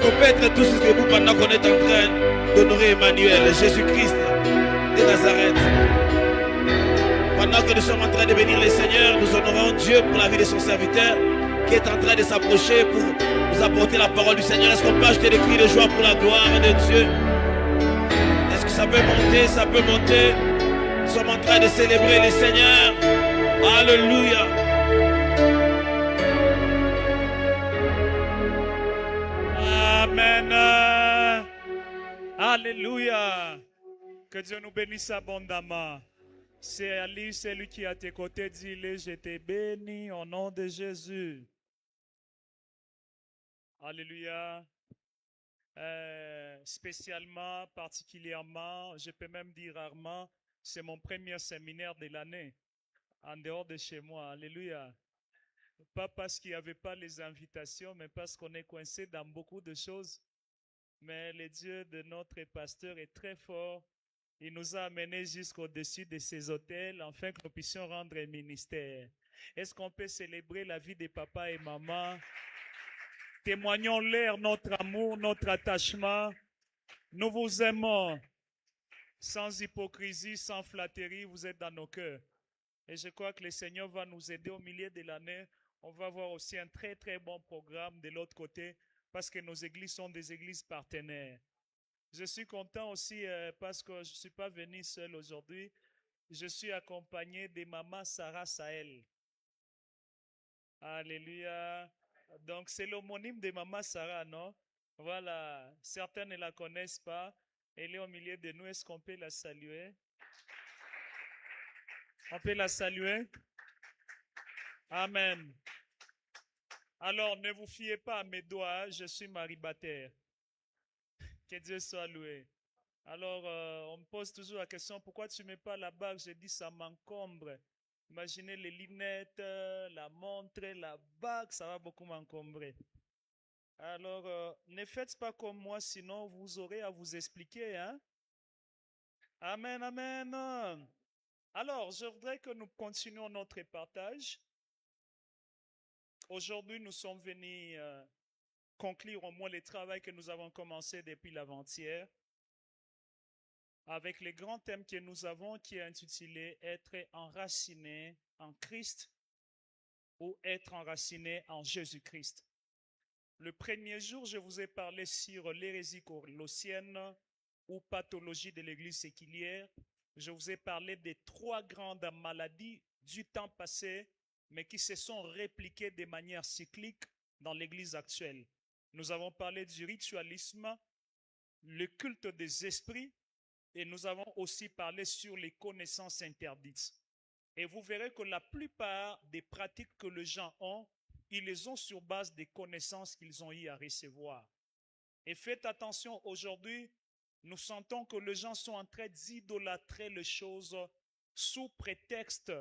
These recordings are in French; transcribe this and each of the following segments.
Est-ce qu'on peut être tous debout pendant qu'on est en train d'honorer Emmanuel, Jésus-Christ de Nazareth? Pendant que nous sommes en train de bénir le Seigneur, nous honorons Dieu pour la vie de son serviteur qui est en train de s'approcher pour nous apporter la parole du Seigneur. Est-ce qu'on peut acheter des cris de joie pour la gloire de Dieu? Est-ce que ça peut monter? Ça peut monter. Nous sommes en train de célébrer le Seigneur. Alléluia. Amen. Alléluia. Que Dieu nous bénisse abondamment. C'est Ali, celui qui est à tes côtés, dis-le, je te bénis au nom de Jésus. Alléluia. Spécialement, particulièrement, je peux même dire rarement, c'est mon premier séminaire de l'année, en dehors de chez moi. Alléluia. Pas parce qu'il n'y avait pas les invitations, mais parce qu'on est coincé dans beaucoup de choses. Mais le Dieu de notre pasteur est très fort. Il nous a amenés jusqu'au-dessus de ces hôtels, afin que nous puissions rendre un ministère. Est-ce qu'on peut célébrer la vie des papas et mamans? Témoignons-leur notre amour, notre attachement. Nous vous aimons. Sans hypocrisie, sans flatterie, vous êtes dans nos cœurs. Et je crois que le Seigneur va nous aider au milieu de l'année. On va avoir aussi un très très bon programme de l'autre côté, parce que nos églises sont des églises partenaires. Je suis content aussi parce que je ne suis pas venu seul aujourd'hui. Je suis accompagné de maman Sarah Sahel. Alléluia. Donc c'est l'homonyme de maman Sarah, non? Voilà. Certains ne la connaissent pas. Elle est au milieu de nous. Est-ce qu'on peut la saluer? On peut la saluer? Amen. Alors ne vous fiez pas à mes doigts. Je suis maribataire. Que Dieu soit loué. Alors, on me pose toujours la question, pourquoi tu ne mets pas la bague? J'ai dit, ça m'encombre. Imaginez les lunettes, la montre, la bague, ça va beaucoup m'encombrer. Alors, ne faites pas comme moi, sinon vous aurez à vous expliquer. Hein? Amen, amen. Alors, je voudrais que nous continuions notre partage. Aujourd'hui, nous sommes venus conclure au moins le travail que nous avons commencé depuis l'avant-hier, avec le grand thème que nous avons qui est intitulé « Être enraciné en Christ » ou « Être enraciné en Jésus-Christ ». Le premier jour, je vous ai parlé sur l'hérésie colossienne ou pathologie de l'église séculière. Je vous ai parlé des 3 grandes maladies du temps passé, mais qui se sont répliquées de manière cyclique dans l'église actuelle. Nous avons parlé du ritualisme, le culte des esprits, et nous avons aussi parlé sur les connaissances interdites. Et vous verrez que la plupart des pratiques que les gens ont, ils les ont sur base des connaissances qu'ils ont eu à recevoir. Et faites attention, aujourd'hui, nous sentons que les gens sont en train d'idolâtrer les choses sous prétexte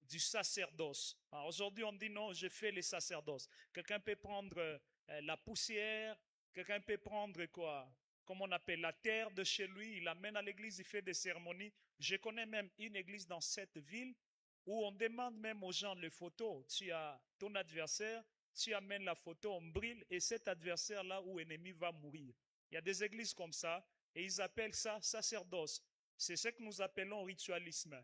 du sacerdoce. Alors aujourd'hui, on dit non, je fais le sacerdoce. Quelqu'un peut prendre la poussière, quelqu'un peut prendre quoi? Comme on appelle la terre de chez lui, il l'amène à l'église, il fait des cérémonies. Je connais même une église dans cette ville où on demande même aux gens les photos. Tu as ton adversaire, tu amènes la photo, on brille et cet adversaire-là ou ennemi va mourir. Il y a des églises comme ça et ils appellent ça sacerdoce. C'est ce que nous appelons ritualisme.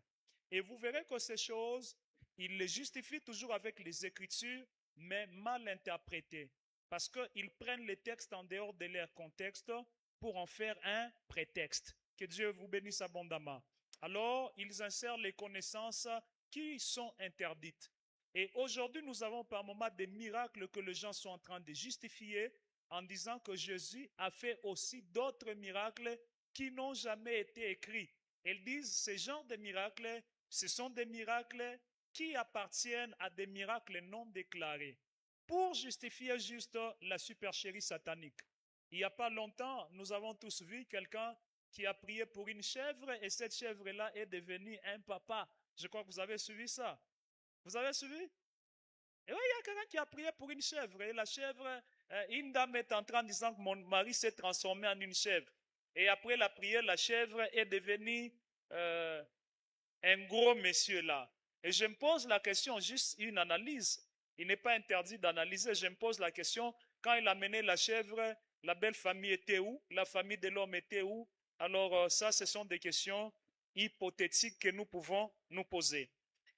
Et vous verrez que ces choses, ils les justifient toujours avec les Écritures, mais mal interprétées. Parce qu'ils prennent les textes en dehors de leur contexte pour en faire un prétexte. Que Dieu vous bénisse abondamment. Alors, ils insèrent les connaissances qui sont interdites. Et aujourd'hui, nous avons par moments des miracles que les gens sont en train de justifier en disant que Jésus a fait aussi d'autres miracles qui n'ont jamais été écrits. Ils disent ces genres de miracles, ce sont des miracles qui appartiennent à des miracles non déclarés pour justifier juste la supercherie satanique. Il n'y a pas longtemps, nous avons tous vu quelqu'un qui a prié pour une chèvre et cette chèvre-là est devenue un papa. Je crois que vous avez suivi ça. Vous avez suivi? Et oui, il y a quelqu'un qui a prié pour une chèvre et la chèvre, une dame est entrée en disant que mon mari s'est transformé en une chèvre. Et après la prière, la chèvre est devenue un gros monsieur là. Et je me pose la question, juste une analyse. Il n'est pas interdit d'analyser. Je me pose la question, Quand il a mené la chèvre, la belle famille était où? La famille de l'homme était où? Alors ça, ce sont des questions hypothétiques que nous pouvons nous poser.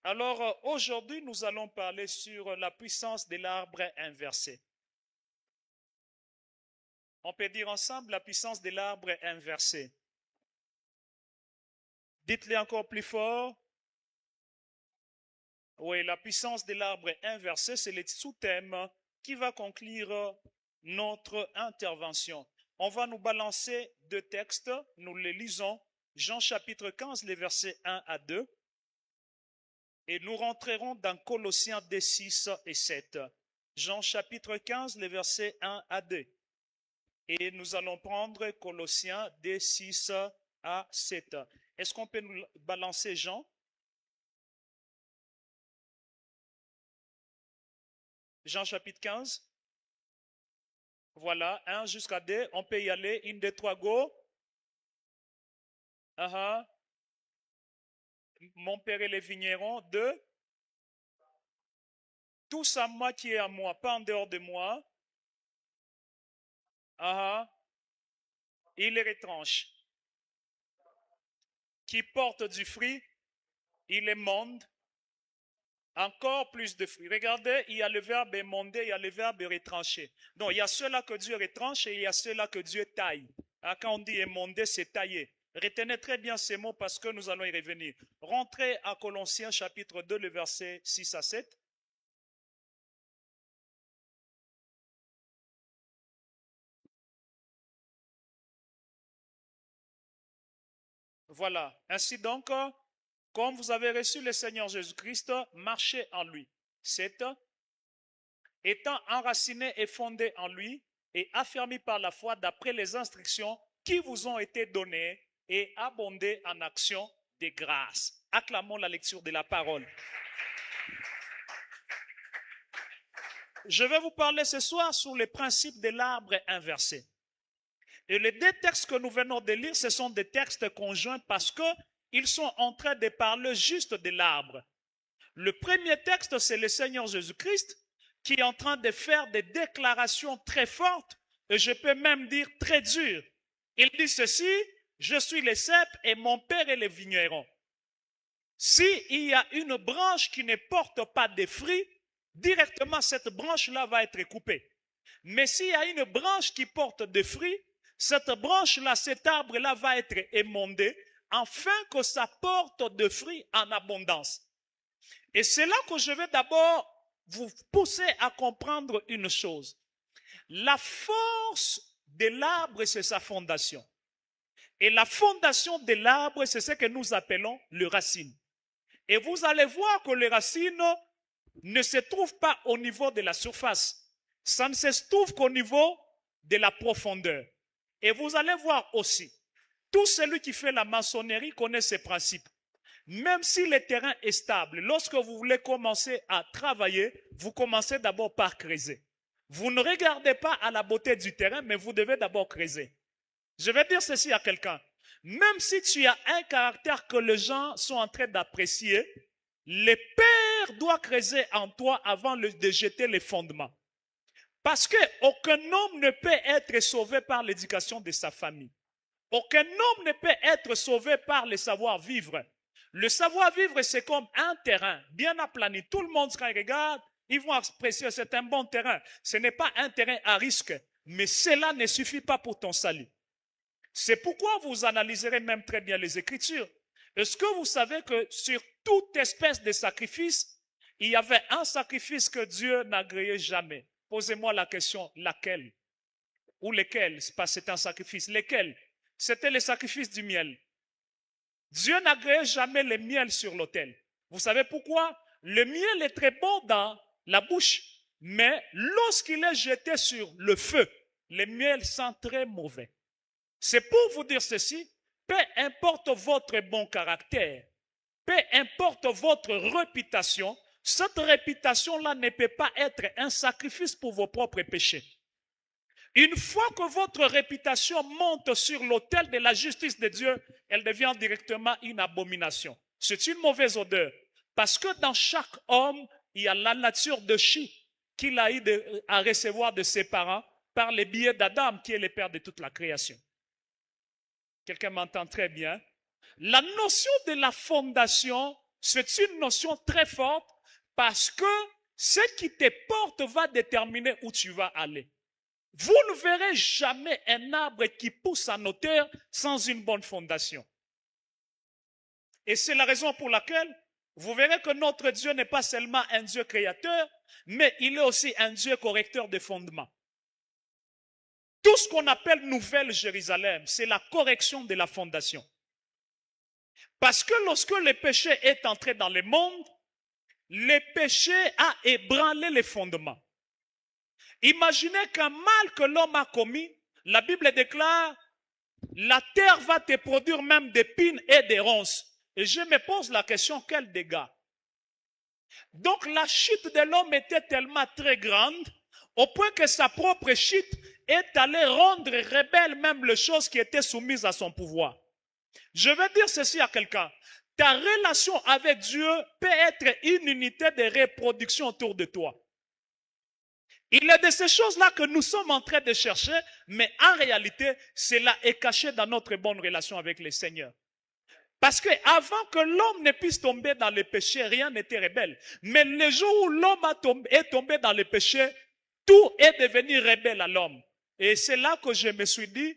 Alors aujourd'hui, nous allons parler sur la puissance de l'arbre inversé. On peut dire ensemble la puissance de l'arbre inversé. Dites-le encore plus fort. Oui, la puissance de l'arbre inversé, c'est le sous-thème qui va conclure notre intervention. On va nous balancer deux textes, nous les lisons. Jean chapitre 15, les versets 1 à 2. Et nous rentrerons dans Colossiens 2, 6 et 7. Jean chapitre 15, les versets 1 à 2. Et nous allons prendre Colossiens 2, 6 à 7. Est-ce qu'on peut nous balancer Jean? Jean chapitre 15. Voilà, 1 jusqu'à 2. On peut y aller. 1, 2, 3, go. Mon père et les vignerons. 2. Tous à moi qui est à moi, pas en dehors de moi. Il les retranche. Qui porte du fruit, il émonde. Encore plus de fruits. Regardez, il y a le verbe émonder, il y a le verbe retrancher. Donc, il y a ceux-là que Dieu retranche et il y a ceux-là que Dieu taille. Quand on dit émonder, c'est tailler. Retenez très bien ces mots parce que nous allons y revenir. Rentrez à Colossiens chapitre 2, le verset 6 à 7. Voilà. Ainsi donc, comme vous avez reçu le Seigneur Jésus-Christ, marchez en lui. 7. Étant enraciné et fondé en lui et affermi par la foi d'après les instructions qui vous ont été données et abondé en actions de grâce. Acclamons la lecture de la parole. Je vais vous parler ce soir sur les principes de l'arbre inversé. Et les deux textes que nous venons de lire, ce sont des textes conjoints parce qu'ils sont en train de parler juste de l'arbre. Le premier texte, c'est le Seigneur Jésus-Christ qui est en train de faire des déclarations très fortes et je peux même dire très dures. Il dit ceci, je suis le cep et mon père est le vigneron. S'il y a une branche qui ne porte pas de fruits, directement cette branche-là va être coupée. Mais s'il y a une branche qui porte des fruits, cette branche-là, cet arbre-là va être émondé afin que ça porte de fruits en abondance. Et c'est là que je vais d'abord vous pousser à comprendre une chose. La force de l'arbre, c'est sa fondation. Et la fondation de l'arbre, c'est ce que nous appelons le racine. Et vous allez voir que les racines ne se trouvent pas au niveau de la surface. Ça ne se trouve qu'au niveau de la profondeur. Et vous allez voir aussi, tout celui qui fait la maçonnerie connaît ces principes. Même si le terrain est stable, lorsque vous voulez commencer à travailler, vous commencez d'abord par creuser. Vous ne regardez pas à la beauté du terrain, mais vous devez d'abord creuser. Je vais dire ceci à quelqu'un. Même si tu as un caractère que les gens sont en train d'apprécier, le Père doit creuser en toi avant de jeter les fondements. Parce qu'aucun homme ne peut être sauvé par l'éducation de sa famille. Aucun homme ne peut être sauvé par le savoir-vivre. Le savoir-vivre, c'est comme un terrain bien aplani. Tout le monde, quand il regarde, ils vont apprécier, c'est un bon terrain. Ce n'est pas un terrain à risque, mais cela ne suffit pas pour ton salut. C'est pourquoi vous analyserez même très bien les Écritures. Est-ce que vous savez que sur toute espèce de sacrifice, il y avait un sacrifice que Dieu n'agréait jamais? Posez-moi la question, laquelle? Ou lesquels? C'est un sacrifice. Lesquels? C'était le sacrifice du miel. Dieu n'agréait jamais le miel sur l'autel. Vous savez pourquoi? Le miel est très bon dans la bouche, mais lorsqu'il est jeté sur le feu, le miel sent très mauvais. C'est pour vous dire ceci, peu importe votre bon caractère, peu importe votre réputation, cette réputation-là ne peut pas être un sacrifice pour vos propres péchés. Une fois que votre réputation monte sur l'autel de la justice de Dieu, elle devient directement une abomination. C'est une mauvaise odeur. Parce que dans chaque homme, il y a la nature de chi qu'il a eu à recevoir de ses parents par les biais d'Adam, qui est le père de toute la création. Quelqu'un m'entend très bien? La notion de la fondation, c'est une notion très forte parce que ce qui te porte va déterminer où tu vas aller. Vous ne verrez jamais un arbre qui pousse en hauteur sans une bonne fondation. Et c'est la raison pour laquelle vous verrez que notre Dieu n'est pas seulement un Dieu créateur, mais il est aussi un Dieu correcteur de fondements. Tout ce qu'on appelle Nouvelle Jérusalem, c'est la correction de la fondation. Parce que lorsque le péché est entré dans le monde, le péché a ébranlé les fondements. Imaginez qu'un mal que l'homme a commis, la Bible déclare, la terre va te produire même des pines et des ronces. Et je me pose la question, quel dégât? Donc la chute de l'homme était tellement très grande, au point que sa propre chute est allée rendre rebelle même les choses qui étaient soumises à son pouvoir. Je vais dire ceci à quelqu'un. Ta relation avec Dieu peut être une unité de reproduction autour de toi. Il est de ces choses-là que nous sommes en train de chercher, mais en réalité, cela est caché dans notre bonne relation avec le Seigneur. Parce que avant que l'homme ne puisse tomber dans le péché, rien n'était rebelle. Mais le jour où l'homme est tombé dans le péché, tout est devenu rebelle à l'homme. Et c'est là que je me suis dit,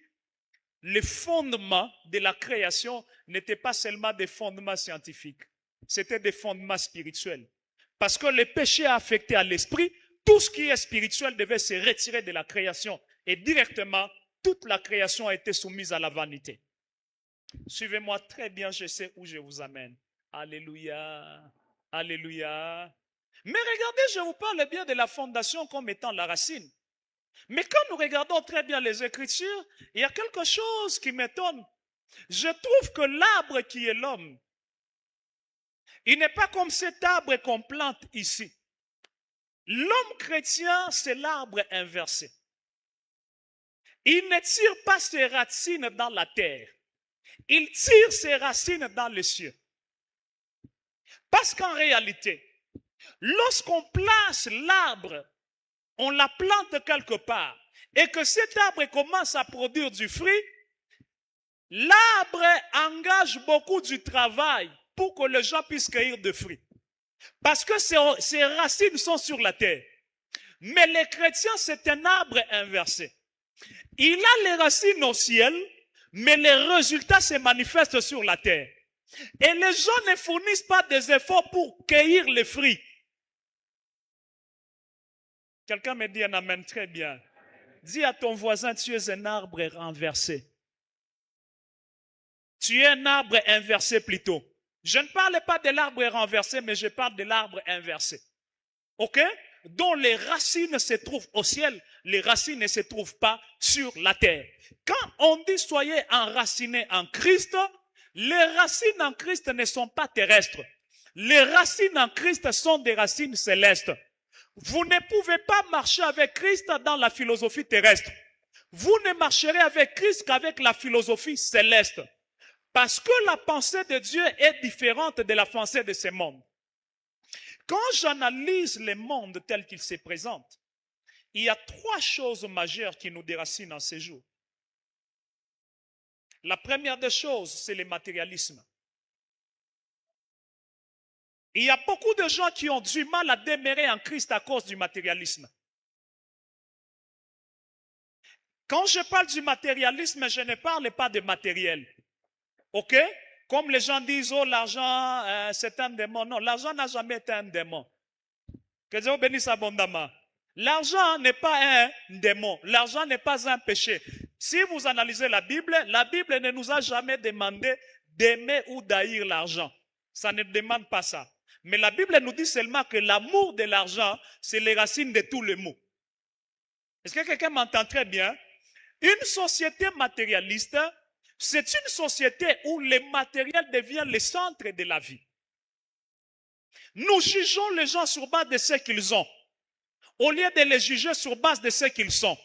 les fondements de la création n'étaient pas seulement des fondements scientifiques, c'était des fondements spirituels. Parce que le péché a affecté à l'esprit, tout ce qui est spirituel devait se retirer de la création. Et directement, toute la création a été soumise à la vanité. Suivez-moi très bien, je sais où je vous amène. Alléluia, alléluia. Mais regardez, je vous parle bien de la fondation comme étant la racine. Mais quand nous regardons très bien les Écritures, il y a quelque chose qui m'étonne. Je trouve que l'arbre qui est l'homme, il n'est pas comme cet arbre qu'on plante ici. L'homme chrétien, c'est l'arbre inversé. Il ne tire pas ses racines dans la terre. Il tire ses racines dans les cieux. Parce qu'en réalité, lorsqu'on place l'arbre, on la plante quelque part, et que cet arbre commence à produire du fruit, l'arbre engage beaucoup du travail pour que les gens puissent cueillir de fruits. Parce que ses racines sont sur la terre. Mais les chrétiens, c'est un arbre inversé. Il a les racines au ciel, mais les résultats se manifestent sur la terre. Et les gens ne fournissent pas des efforts pour cueillir les fruits. Quelqu'un me dit un amen très bien. Dis à ton voisin, tu es un arbre renversé. Tu es un arbre inversé plutôt. Je ne parle pas de l'arbre renversé, mais je parle de l'arbre inversé. Ok? Dont les racines se trouvent au ciel, les racines ne se trouvent pas sur la terre. Quand on dit soyez enracinés en Christ, les racines en Christ ne sont pas terrestres. Les racines en Christ sont des racines célestes. Vous ne pouvez pas marcher avec Christ dans la philosophie terrestre. Vous ne marcherez avec Christ qu'avec la philosophie céleste. Parce que la pensée de Dieu est différente de la pensée de ce monde. Quand j'analyse le monde tel qu'il se présente, il y a trois choses majeures qui nous déracinent en ces jours. La première des choses, c'est le matérialisme. Il y a beaucoup de gens qui ont du mal à demeurer en Christ à cause du matérialisme. Quand je parle du matérialisme, je ne parle pas de matériel. Ok? Comme les gens disent, oh, l'argent, c'est un démon. Non, l'argent n'a jamais été un démon. Que Dieu bénisse abondamment. L'argent n'est pas un démon. L'argent n'est pas un péché. Si vous analysez la Bible ne nous a jamais demandé d'aimer ou d'haïr l'argent. Ça ne demande pas ça. Mais la Bible nous dit seulement que l'amour de l'argent, c'est les racines de tous les maux. Est-ce que quelqu'un m'entend très bien? Une société matérialiste, c'est une société où le matériel devient le centre de la vie. Nous jugeons les gens sur base de ce qu'ils ont, au lieu de les juger sur base de ce qu'ils sont.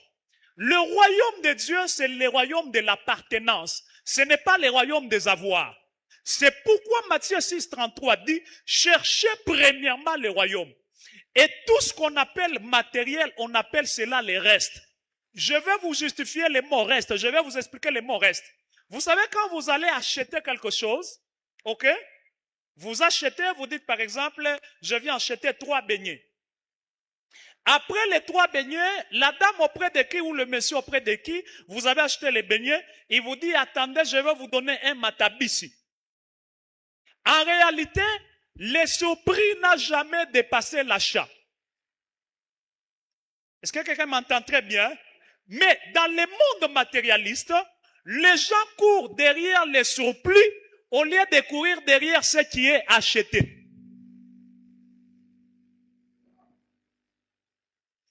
Le royaume de Dieu, c'est le royaume de l'appartenance. Ce n'est pas le royaume des avoirs. C'est pourquoi Matthieu 6,33 dit, cherchez premièrement le royaume. Et tout ce qu'on appelle matériel, on appelle cela les restes. Je vais vous justifier les mots restes. Je vais vous expliquer les mots restes. Vous savez, quand vous allez acheter quelque chose, ok? Vous achetez, vous dites par exemple, je viens acheter 3 beignets. Après les 3 beignets, la dame auprès de qui ou le monsieur auprès de qui vous avez acheté les beignets, il vous dit, attendez, je vais vous donner un matabisi. En réalité, le prix n'a jamais dépassé l'achat. Est-ce que quelqu'un m'entend très bien? Mais dans le monde matérialiste, les gens courent derrière les surplus au lieu de courir derrière ce qui est acheté.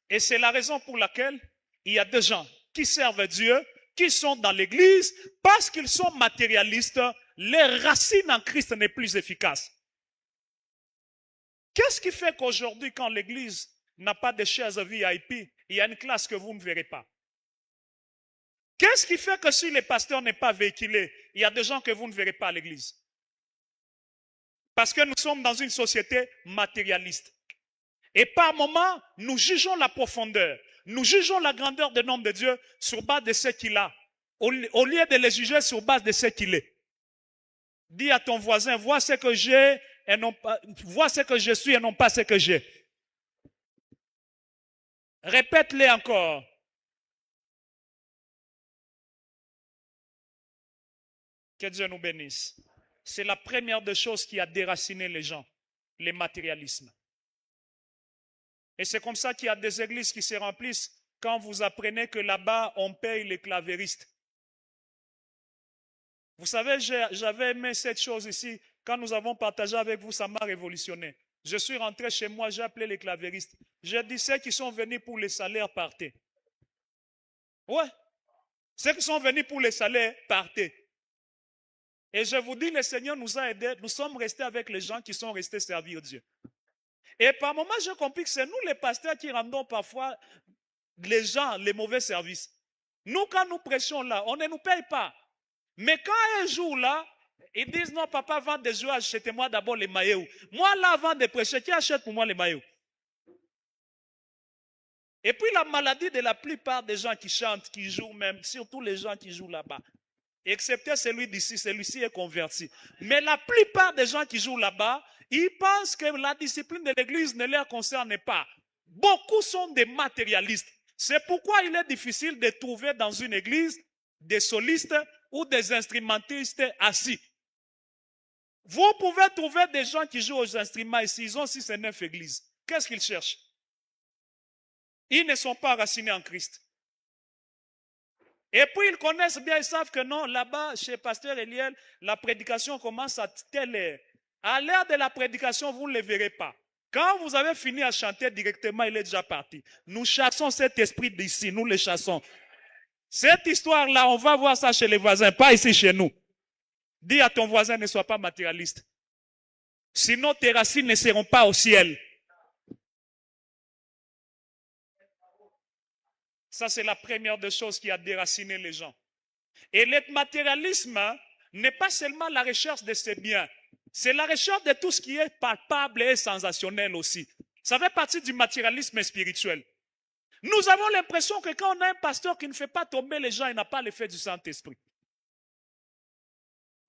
Et c'est la raison pour laquelle il y a des gens qui servent Dieu, qui sont dans l'église, parce qu'ils sont matérialistes, les racines en Christ n'est plus efficace. Qu'est-ce qui fait qu'aujourd'hui, quand l'église n'a pas de chaises VIP, il y a une classe que vous ne verrez pas? Qu'est-ce qui fait que si le pasteur n'est pas véhiculé, il y a des gens que vous ne verrez pas à l'église? Parce que nous sommes dans une société matérialiste. Et par moments, nous jugeons la profondeur, nous jugeons la grandeur de l'homme de Dieu sur base de ce qu'il a, au lieu de les juger sur base de ce qu'il est. Dis à ton voisin, vois ce que j'ai et non pas, vois ce que je suis et non pas ce que j'ai. Répète-le encore. Que Dieu nous bénisse. C'est la première des choses qui a déraciné les gens, le matérialisme. Et c'est comme ça qu'il y a des églises qui se remplissent quand vous apprenez que là-bas, on paye les clavéristes. Vous savez, j'avais aimé cette chose ici. Quand nous avons partagé avec vous, ça m'a révolutionné. Je suis rentré chez moi, j'ai appelé les clavéristes. J'ai dit, ceux qui sont venus pour les salaires, partez. Ouais. Ceux qui sont venus pour les salaires, partez. Et je vous dis, le Seigneur nous a aidés. Nous sommes restés avec les gens qui sont restés servir Dieu. Et par moments, j'ai compris que c'est nous les pasteurs qui rendons parfois les gens les mauvais services. Nous, quand nous prêchons là, on ne nous paye pas. Mais quand un jour là, ils disent non, papa, avant de jouer, achetez-moi d'abord les maillots. Moi là, avant de prêcher, qui achète pour moi les maillots? Et puis la maladie de la plupart des gens qui chantent, qui jouent même, surtout les gens qui jouent là-bas, excepté celui d'ici, celui-ci est converti. Mais la plupart des gens qui jouent là-bas, ils pensent que la discipline de l'église ne leur concerne pas. Beaucoup sont des matérialistes. C'est pourquoi il est difficile de trouver dans une église des solistes ou des instrumentistes assis. Vous pouvez trouver des gens qui jouent aux instruments ici, ils ont 6 et 9 églises. Qu'est-ce qu'ils cherchent? Ils ne sont pas racinés en Christ. Et puis ils connaissent bien, ils savent que non, là-bas, chez Pasteur Eliel, la prédication commence à telle heure. À l'heure de la prédication, vous ne le verrez pas. Quand vous avez fini à chanter directement, il est déjà parti. Nous chassons cet esprit d'ici, nous le chassons. Cette histoire-là, on va voir ça chez les voisins, pas ici chez nous. Dis à ton voisin, ne sois pas matérialiste. Sinon, tes racines ne seront pas au ciel. Ça, c'est la première des choses qui a déraciné les gens. Et le matérialisme n'est pas seulement la recherche de ses biens. C'est la recherche de tout ce qui est palpable et sensationnel aussi. Ça fait partie du matérialisme spirituel. Nous avons l'impression que quand on a un pasteur qui ne fait pas tomber les gens, il n'a pas l'effet du Saint-Esprit.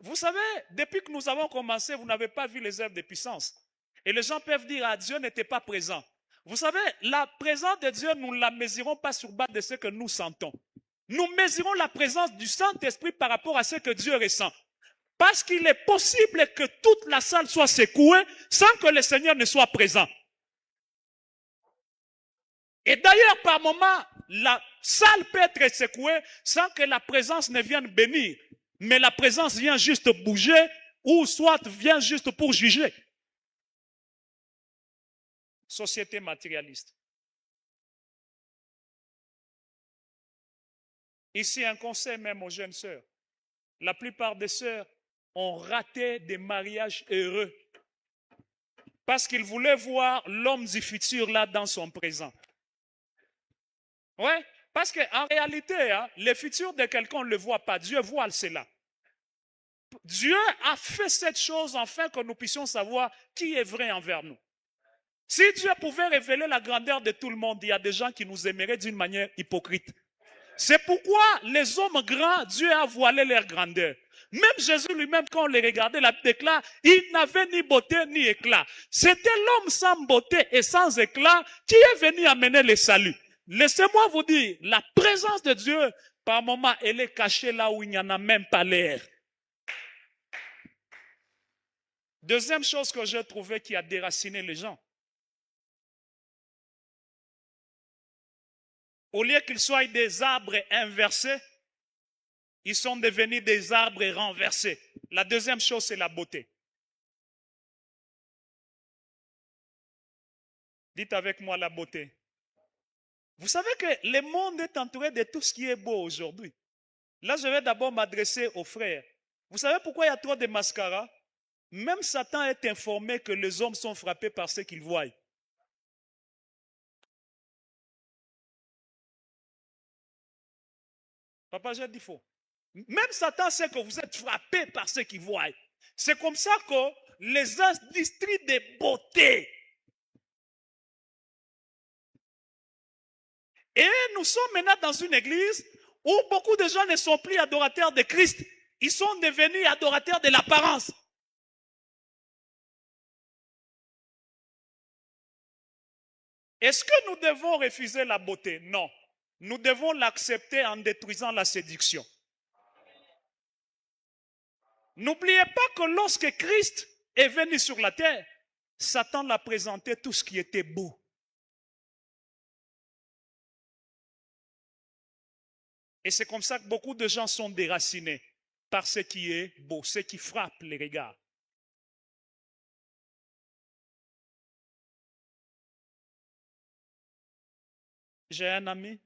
Vous savez, depuis que nous avons commencé, vous n'avez pas vu les œuvres de puissance. Et les gens peuvent dire, ah, Dieu n'était pas présent. Vous savez, la présence de Dieu, nous ne la mesurons pas sur base de ce que nous sentons. Nous mesurons la présence du Saint-Esprit par rapport à ce que Dieu ressent. Parce qu'il est possible que toute la salle soit secouée sans que le Seigneur ne soit présent. Et d'ailleurs, par moments, la salle peut être secouée sans que la présence ne vienne bénir. Mais la présence vient juste bouger ou soit vient juste pour juger. Société matérialiste. Ici, un conseil même aux jeunes sœurs. La plupart des sœurs ont raté des mariages heureux parce qu'ils voulaient voir l'homme du futur là dans son présent. Ouais, parce qu'en réalité, le futur de quelqu'un, on ne le voit pas. Dieu voit cela. Dieu a fait cette chose afin que nous puissions savoir qui est vrai envers nous. Si Dieu pouvait révéler la grandeur de tout le monde, il y a des gens qui nous aimeraient d'une manière hypocrite. C'est pourquoi les hommes grands, Dieu a voilé leur grandeur. Même Jésus lui-même, quand on les regardait, la déclare, il n'avait ni beauté ni éclat. C'était l'homme sans beauté et sans éclat qui est venu amener le salut. Laissez-moi vous dire, la présence de Dieu, par moments, elle est cachée là où il n'y en a même pas l'air. Deuxième chose que j'ai trouvé qui a déraciné les gens. Au lieu qu'ils soient des arbres inversés, ils sont devenus des arbres renversés. La deuxième chose, c'est la beauté. Dites avec moi la beauté. Vous savez que le monde est entouré de tout ce qui est beau aujourd'hui. Là, je vais d'abord m'adresser aux frères. Vous savez pourquoi il y a trop de mascaras? Même Satan est informé que les hommes sont frappés par ce qu'ils voient. Papa, j'ai dit faux. Même Satan sait que vous êtes frappés par ce qu'il voit. C'est comme ça que les industries de beauté. Et nous sommes maintenant dans une église où beaucoup de gens ne sont plus adorateurs de Christ. Ils sont devenus adorateurs de l'apparence. Est-ce que nous devons refuser la beauté? Non. Nous devons l'accepter en détruisant la séduction. N'oubliez pas que lorsque Christ est venu sur la terre, Satan l'a présenté tout ce qui était beau. Et c'est comme ça que beaucoup de gens sont déracinés par ce qui est beau, ce qui frappe les regards. J'ai un ami,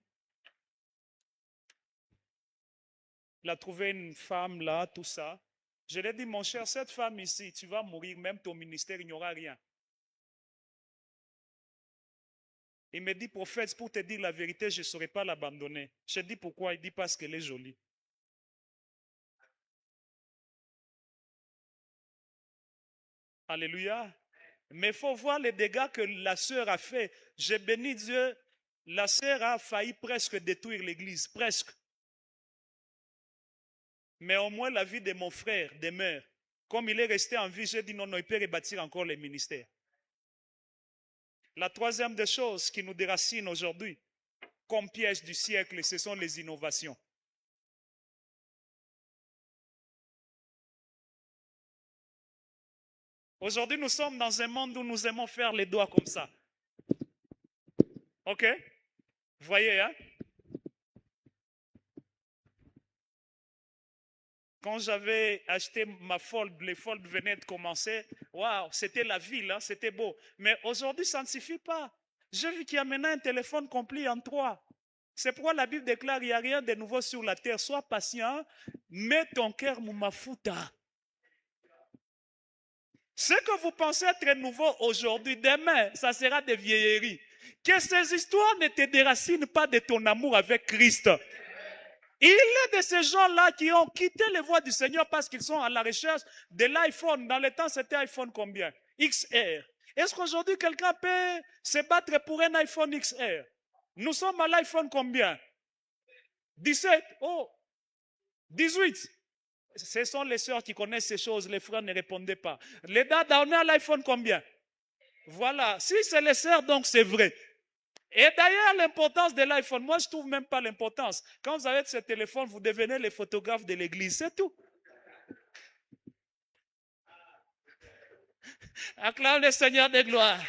il a trouvé une femme là, tout ça. Je lui ai dit, mon cher, cette femme ici, tu vas mourir, même ton ministère, il n'y aura rien. Il me dit, prophète, pour te dire la vérité, je ne saurais pas l'abandonner. Je dis pourquoi? Il dit parce qu'elle est jolie. Alléluia. Mais il faut voir les dégâts que la sœur a fait. J'ai béni Dieu. La sœur a failli presque détruire l'église, presque. Mais au moins la vie de mon frère demeure. Comme il est resté en vie, j'ai dit non, non, il peut rebâtir encore les ministères. La troisième des choses qui nous déracinent aujourd'hui, comme piège du siècle, ce sont les innovations. Aujourd'hui, nous sommes dans un monde où nous aimons faire les doigts comme ça. OK? Vous voyez, hein? Quand j'avais acheté ma Fold, les Fold venaient de commencer. Waouh, c'était la ville, hein, c'était beau. Mais aujourd'hui, ça ne suffit pas. J'ai vu qu'il y a maintenant un téléphone complet en 3. C'est pourquoi la Bible déclare qu'il n'y a rien de nouveau sur la terre. Sois patient, mets ton cœur moumafuta. Ce que vous pensez être nouveau aujourd'hui, demain, ça sera des vieilleries. Que ces histoires ne te déracinent pas de ton amour avec Christ. Il est de ces gens-là qui ont quitté les voies du Seigneur parce qu'ils sont à la recherche de l'iPhone. Dans le temps, c'était iPhone combien? XR. Est-ce qu'aujourd'hui, quelqu'un peut se battre pour un iPhone XR? Nous sommes à l'iPhone combien? 17. Oh, 18. Ce sont les sœurs qui connaissent ces choses. Les frères ne répondaient pas. Les dates, on est à l'iPhone combien? Voilà. Si c'est les sœurs, donc c'est vrai. Et d'ailleurs, l'importance de l'iPhone, moi je ne trouve même pas l'importance. Quand vous avez ce téléphone, vous devenez les photographes de l'église, c'est tout. Acclame le Seigneur des gloires.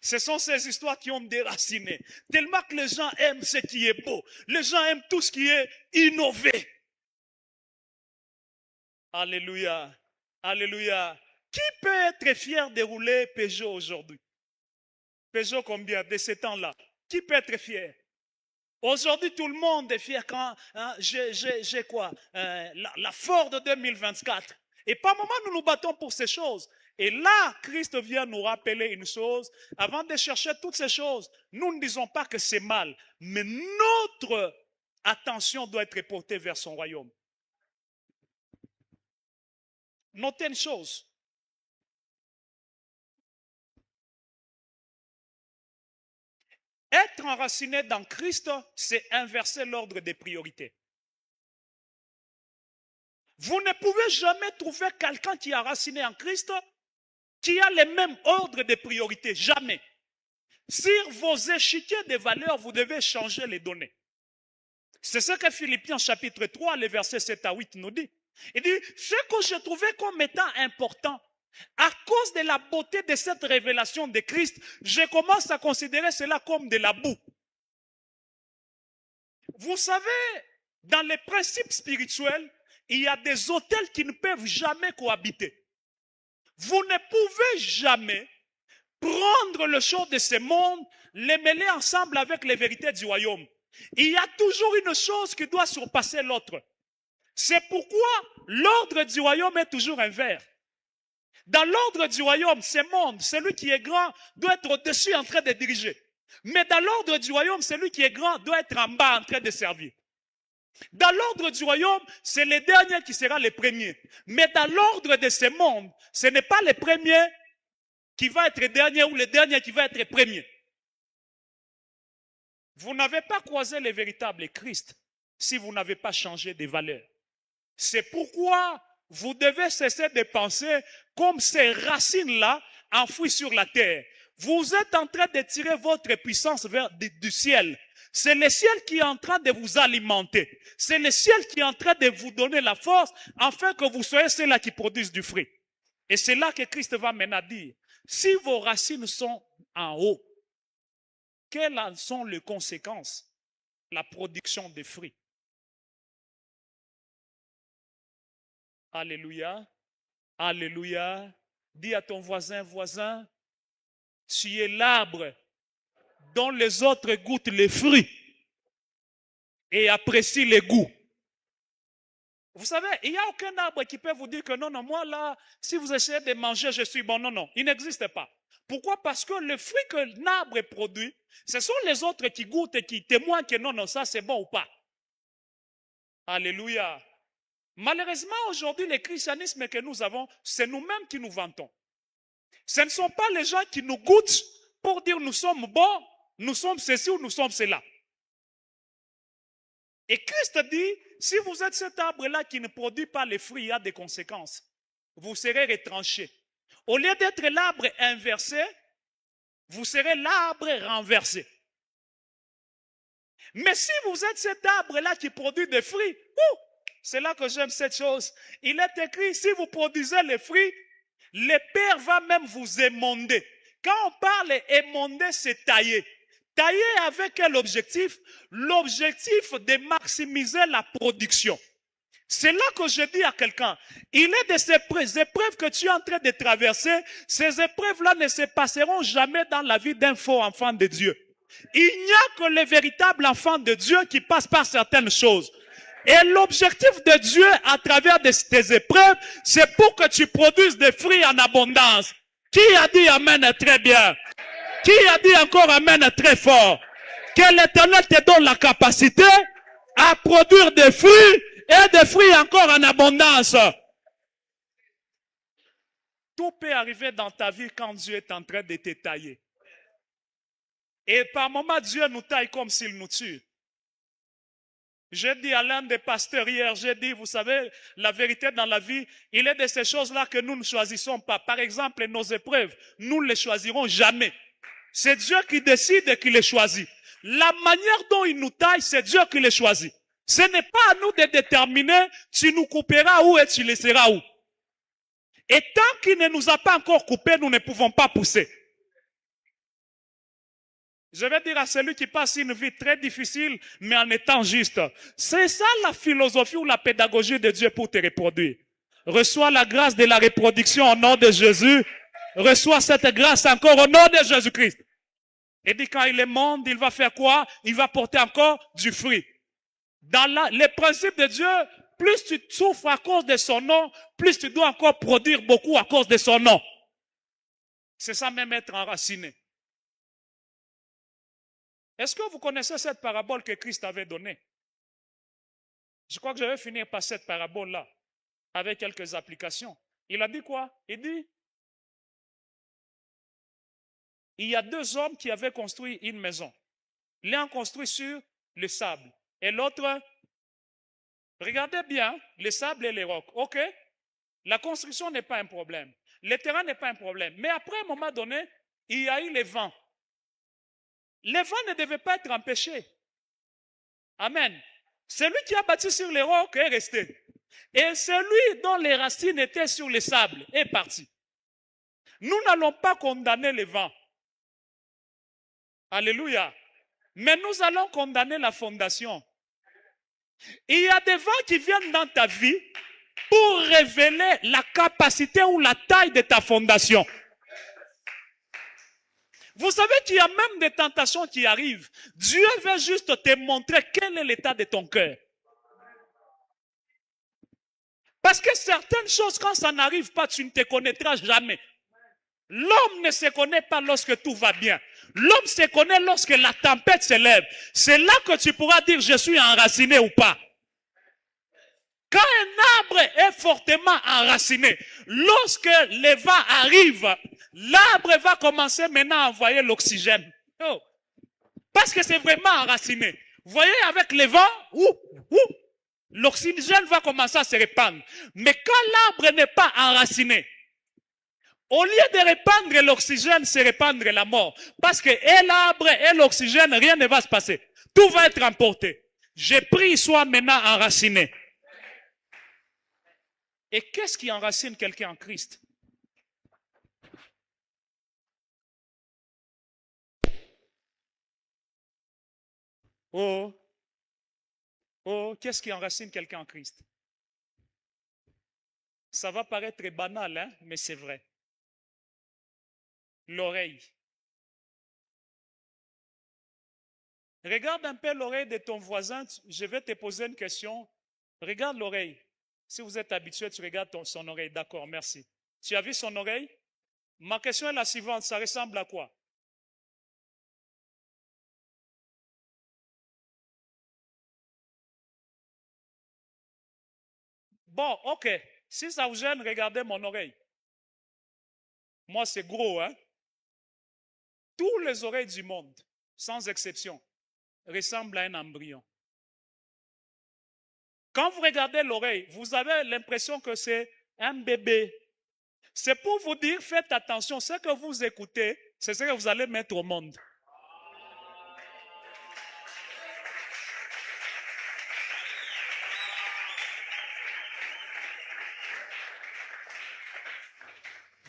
Ce sont ces histoires qui ont déraciné. Tellement que les gens aiment ce qui est beau. Les gens aiment tout ce qui est innové. Alléluia. Alléluia. Qui peut être fier de rouler Peugeot aujourd'hui? Peugeot combien de ces temps-là? Qui peut être fier? Aujourd'hui, tout le monde est fier quand j'ai quoi? La Ford 2024. Et par moment, nous nous battons pour ces choses. Et là, Christ vient nous rappeler une chose. Avant de chercher toutes ces choses, nous ne disons pas que c'est mal. Mais notre attention doit être portée vers son royaume. notez une chose. Être enraciné dans Christ, c'est inverser l'ordre des priorités. Vous ne pouvez jamais trouver quelqu'un qui est enraciné en Christ qui a les mêmes ordres de priorités. Jamais. Sur vos échiquiers de valeurs, vous devez changer les données. C'est ce que Philippiens chapitre 3, les versets 7 à 8 nous dit. Il dit, ce que je trouvais comme étant important, à cause de la beauté de cette révélation de Christ, je commence à considérer cela comme de la boue. Vous savez, dans les principes spirituels, il y a des autels qui ne peuvent jamais cohabiter. Vous ne pouvez jamais prendre le choses de ce monde, les mêler ensemble avec les vérités du royaume. Il y a toujours une chose qui doit surpasser l'autre. C'est pourquoi l'ordre du royaume est toujours inverse. Dans l'ordre du royaume, ce monde, celui qui est grand doit être au-dessus en train de diriger. Mais dans l'ordre du royaume, celui qui est grand doit être en bas en train de servir. Dans l'ordre du royaume, c'est le dernier qui sera le premier. Mais dans l'ordre de ce monde, ce n'est pas le premier qui va être dernier ou le dernier qui va être premier. Vous n'avez pas croisé le véritable Christ si vous n'avez pas changé de valeur. C'est pourquoi vous devez cesser de penser comme ces racines-là enfouies sur la terre. Vous êtes en train de tirer votre puissance vers du ciel. C'est le ciel qui est en train de vous alimenter. C'est le ciel qui est en train de vous donner la force afin que vous soyez ceux-là qui produisent du fruit. Et c'est là que Christ va maintenant dire, si vos racines sont en haut, quelles en sont les conséquences? La production des fruits. Alléluia. Alléluia. Dis à ton voisin, tu es l'arbre dont les autres goûtent les fruits et apprécient les goûts. Vous savez, il n'y a aucun arbre qui peut vous dire que non, moi là, si vous essayez de manger, je suis bon. Non, il n'existe pas. Pourquoi? Parce que le fruit que l'arbre produit, ce sont les autres qui goûtent et qui témoignent que non, ça c'est bon ou pas. Alléluia. Malheureusement, aujourd'hui, le christianisme que nous avons, c'est nous-mêmes qui nous vantons. Ce ne sont pas les gens qui nous goûtent pour dire nous sommes bons, nous sommes ceci ou nous sommes cela. Et Christ dit, si vous êtes cet arbre-là qui ne produit pas les fruits, il y a des conséquences. Vous serez retranchés. Au lieu d'être l'arbre inversé, vous serez l'arbre renversé. Mais si vous êtes cet arbre-là qui produit des fruits, c'est là que j'aime cette chose. Il est écrit, si vous produisez les fruits, le Père va même vous émonder. Quand on parle émonder, c'est tailler. Tailler avec quel objectif? L'objectif de maximiser la production. C'est là que je dis à quelqu'un, il est de ces épreuves que tu es en train de traverser, ces épreuves-là ne se passeront jamais dans la vie d'un faux enfant de Dieu. Il n'y a que les véritables enfants de Dieu qui passent par certaines choses. Et l'objectif de Dieu à travers tes épreuves, c'est pour que tu produises des fruits en abondance. Qui a dit Amen très bien? Qui a dit encore Amen très fort? Que l'Éternel te donne la capacité à produire des fruits et des fruits encore en abondance. Tout peut arriver dans ta vie quand Dieu est en train de te tailler. Et par moments, Dieu nous taille comme s'il nous tue. J'ai dit à l'un des pasteurs hier, j'ai dit, vous savez, la vérité dans la vie, il est de ces choses-là que nous ne choisissons pas. Par exemple, nos épreuves, nous ne les choisirons jamais. C'est Dieu qui décide et qui les choisit. La manière dont il nous taille, c'est Dieu qui les choisit. Ce n'est pas à nous de déterminer, tu nous couperas où et tu laisseras où. Et tant qu'il ne nous a pas encore coupés, nous ne pouvons pas pousser. Je vais dire à celui qui passe une vie très difficile, mais en étant juste. C'est ça la philosophie ou la pédagogie de Dieu pour te reproduire. Reçois la grâce de la reproduction au nom de Jésus. Reçois cette grâce encore au nom de Jésus-Christ. Et dit quand il est monde, il va faire quoi? Il va porter encore du fruit. Dans les principes de Dieu, plus tu souffres à cause de son nom, plus tu dois encore produire beaucoup à cause de son nom. C'est ça même être enraciné. Est-ce que vous connaissez cette parabole que Christ avait donnée? Je crois que je vais finir par cette parabole-là, avec quelques applications. Il a dit quoi? Il dit, il y a deux hommes qui avaient construit une maison. L'un construit sur le sable et l'autre, regardez bien, le sable et les rocs. OK? La construction n'est pas un problème. Le terrain n'est pas un problème. Mais après, à un moment donné, il y a eu les vents. Les vents ne devaient pas être empêchés. Amen. Celui qui a bâti sur les rocs est resté. Et celui dont les racines étaient sur le sable est parti. Nous n'allons pas condamner les vents. Alléluia. Mais nous allons condamner la fondation. Il y a des vents qui viennent dans ta vie pour révéler la capacité ou la taille de ta fondation. Vous savez qu'il y a même des tentations qui arrivent. Dieu veut juste te montrer quel est l'état de ton cœur. Parce que certaines choses, quand ça n'arrive pas, tu ne te connaîtras jamais. L'homme ne se connaît pas lorsque tout va bien. L'homme se connaît lorsque la tempête se lève. C'est là que tu pourras dire je suis enraciné ou pas. Quand un arbre est fortement enraciné, lorsque les vents arrivent, l'arbre va commencer maintenant à envoyer l'oxygène. Oh. Parce que c'est vraiment enraciné. Vous voyez, avec les vents, l'oxygène va commencer à se répandre. Mais quand l'arbre n'est pas enraciné, au lieu de répandre l'oxygène, c'est répandre la mort. Parce que et l'arbre et l'oxygène, rien ne va se passer. Tout va être emporté. J'ai pris, soit maintenant enraciné. Et qu'est-ce qui enracine quelqu'un en Christ? Oh, qu'est-ce qui enracine quelqu'un en Christ? Ça va paraître banal, hein, mais c'est vrai. L'oreille. Regarde un peu l'oreille de ton voisin. Je vais te poser une question. Regarde l'oreille. Si vous êtes habitué, tu regardes son oreille. D'accord, merci. Tu as vu son oreille? Ma question est la suivante. Ça ressemble à quoi? Bon, ok. Si ça vous gêne, regardez mon oreille. Moi, c'est gros, hein? Tous les oreilles du monde, sans exception, ressemblent à un embryon. Quand vous regardez l'oreille, vous avez l'impression que c'est un bébé. C'est pour vous dire, faites attention, ce que vous écoutez, c'est ce que vous allez mettre au monde.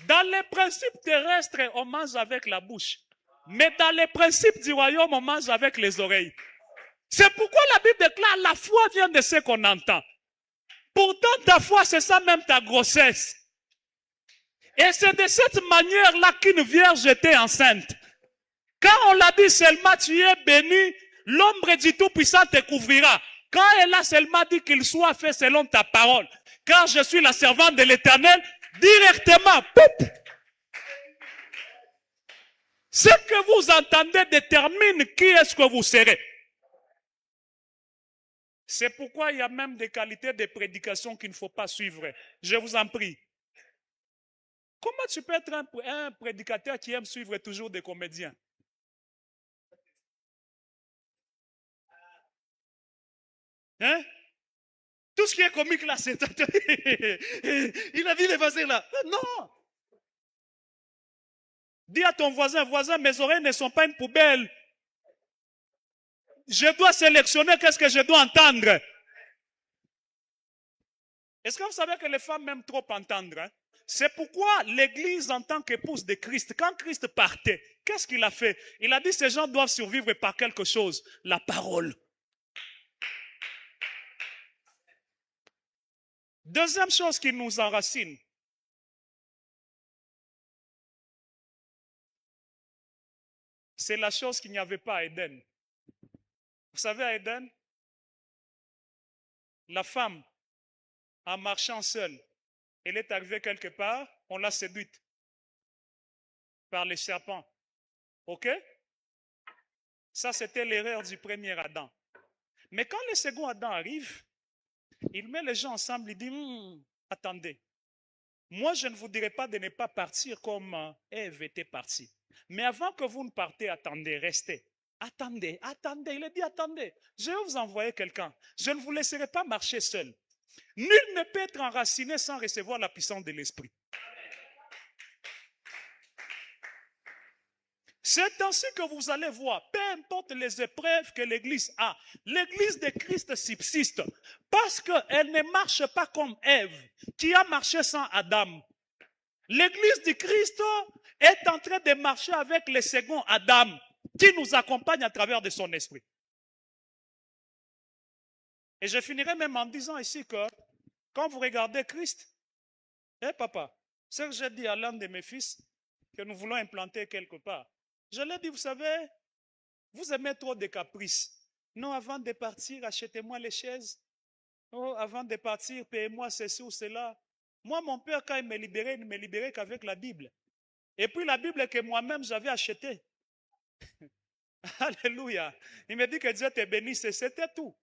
Dans les principes terrestres, on mange avec la bouche. Mais dans les principes du royaume, on mange avec les oreilles. C'est pourquoi la Bible déclare la foi vient de ce qu'on entend. Pourtant, ta foi, c'est ça même ta grossesse. Et c'est de cette manière-là qu'une vierge était enceinte. Quand on l'a dit seulement, tu es béni, l'ombre du Tout-Puissant te couvrira. Quand elle a seulement dit qu'il soit fait selon ta parole, car je suis la servante de l'Éternel, directement, poup! Ce que vous entendez détermine qui est-ce que vous serez. C'est pourquoi il y a même des qualités de prédication qu'il ne faut pas suivre. Je vous en prie. Comment tu peux être un prédicateur qui aime suivre toujours des comédiens? Hein? Tout ce qui est comique là, c'est... Il a vu les voisins là. Non! Dis à ton voisin, mes oreilles ne sont pas une poubelle. Je dois sélectionner qu'est-ce que je dois entendre. Est-ce que vous savez que les femmes aiment trop entendre? Hein? C'est pourquoi l'Église, en tant qu'épouse de Christ, quand Christ partait, qu'est-ce qu'il a fait? Il a dit ces gens doivent survivre par quelque chose, la parole. Deuxième chose qui nous enracine, c'est la chose qu'il n'y avait pas à Éden. Vous savez, à Éden, la femme, en marchant seule, elle est arrivée quelque part, on l'a séduite par les serpents. OK? Ça, c'était l'erreur du premier Adam. Mais quand le second Adam arrive, il met les gens ensemble, il dit, attendez, Moi, je ne vous dirai pas de ne pas partir comme Ève était partie. Mais avant que vous ne partez, attendez, restez. Attendez, attendez. Il a dit attendez. Je vais vous envoyer quelqu'un. Je ne vous laisserai pas marcher seul. Nul ne peut être enraciné sans recevoir la puissance de l'Esprit. C'est ainsi que vous allez voir, peu importe les épreuves que l'Église a, l'Église de Christ subsiste parce qu'elle ne marche pas comme Ève qui a marché sans Adam. L'Église du Christ est en train de marcher avec le second Adam qui nous accompagne à travers de son esprit. Et je finirai même en disant ici que quand vous regardez Christ, papa, c'est ce que j'ai dit à l'un de mes fils que nous voulons implanter quelque part. Je lui ai dit, vous savez, vous aimez trop de caprices. Non, avant de partir, achetez-moi les chaises. Oh, avant de partir, payez-moi ceci ou cela. Moi, mon père, quand il me libérait qu'avec la Bible. Et puis la Bible que moi-même j'avais achetée. Alléluia. Il me dit que Dieu te bénisse, c'était tout.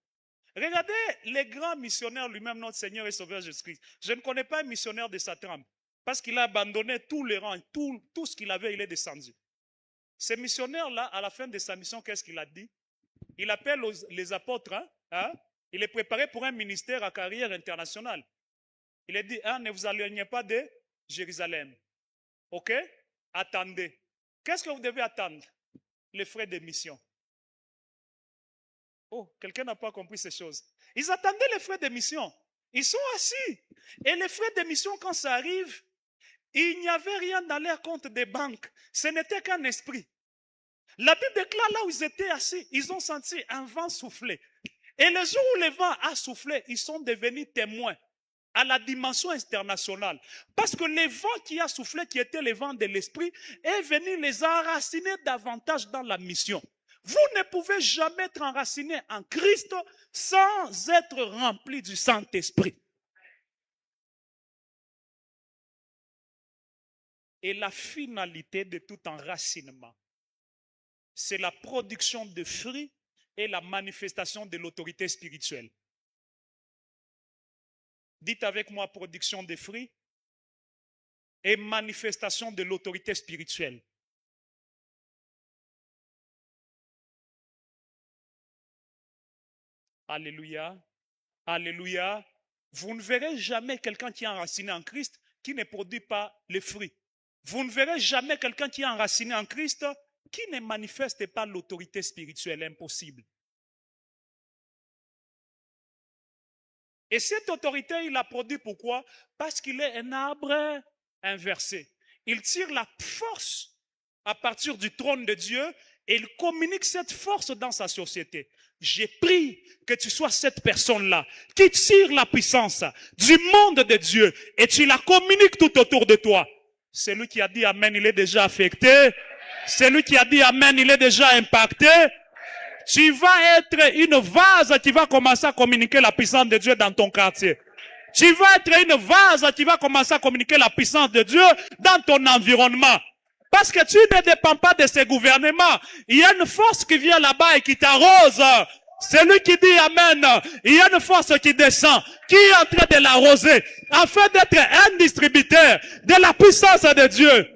Regardez les grands missionnaires, lui-même notre Seigneur et Sauveur Jésus-Christ. Je ne connais pas un missionnaire de sa trempe. Parce qu'il a abandonné tous les rangs, tout ce qu'il avait, il est descendu. Ce missionnaire-là, à la fin de sa mission, qu'est-ce qu'il a dit? Il appelle les apôtres, il est préparé pour un ministère à carrière internationale. Il a dit, ne vous éloignez pas de Jérusalem. Ok? Attendez. Qu'est-ce que vous devez attendre? Les frais de mission. Oh, quelqu'un n'a pas compris ces choses. Ils attendaient les frais de mission. Ils sont assis. Et les frais de mission, quand ça arrive, il n'y avait rien dans leur compte des banques. Ce n'était qu'un esprit. La Bible déclare là où ils étaient assis, ils ont senti un vent souffler. Et le jour où le vent a soufflé, ils sont devenus témoins à la dimension internationale. Parce que le vent qui a soufflé, qui était le vent de l'esprit, est venu les enraciner davantage dans la mission. Vous ne pouvez jamais être enraciné en Christ sans être rempli du Saint-Esprit. Et la finalité de tout enracinement, c'est la production de fruits et la manifestation de l'autorité spirituelle. Dites avec moi production de fruits et manifestation de l'autorité spirituelle. Alléluia. Alléluia. Vous ne verrez jamais quelqu'un qui est enraciné en Christ qui ne produit pas les fruits. Vous ne verrez jamais quelqu'un qui est enraciné en Christ qui ne manifeste pas l'autorité spirituelle. Impossible. Et cette autorité, il la produit pourquoi? Parce qu'il est un arbre inversé. Il tire la force à partir du trône de Dieu et il communique cette force dans sa société. J'ai pris que tu sois cette personne-là qui tire la puissance du monde de Dieu et tu la communiques tout autour de toi. Celui qui a dit Amen, il est déjà affecté. Celui qui a dit Amen, il est déjà impacté. Tu vas être une vase qui va commencer à communiquer la puissance de Dieu dans ton quartier. Tu vas être une vase qui va commencer à communiquer la puissance de Dieu dans ton environnement. Parce que tu ne dépends pas de ces gouvernements. Il y a une force qui vient là-bas et qui t'arrose. Celui qui dit Amen, il y a une force qui descend, qui est en train de l'arroser, afin d'être un distributeur de la puissance de Dieu.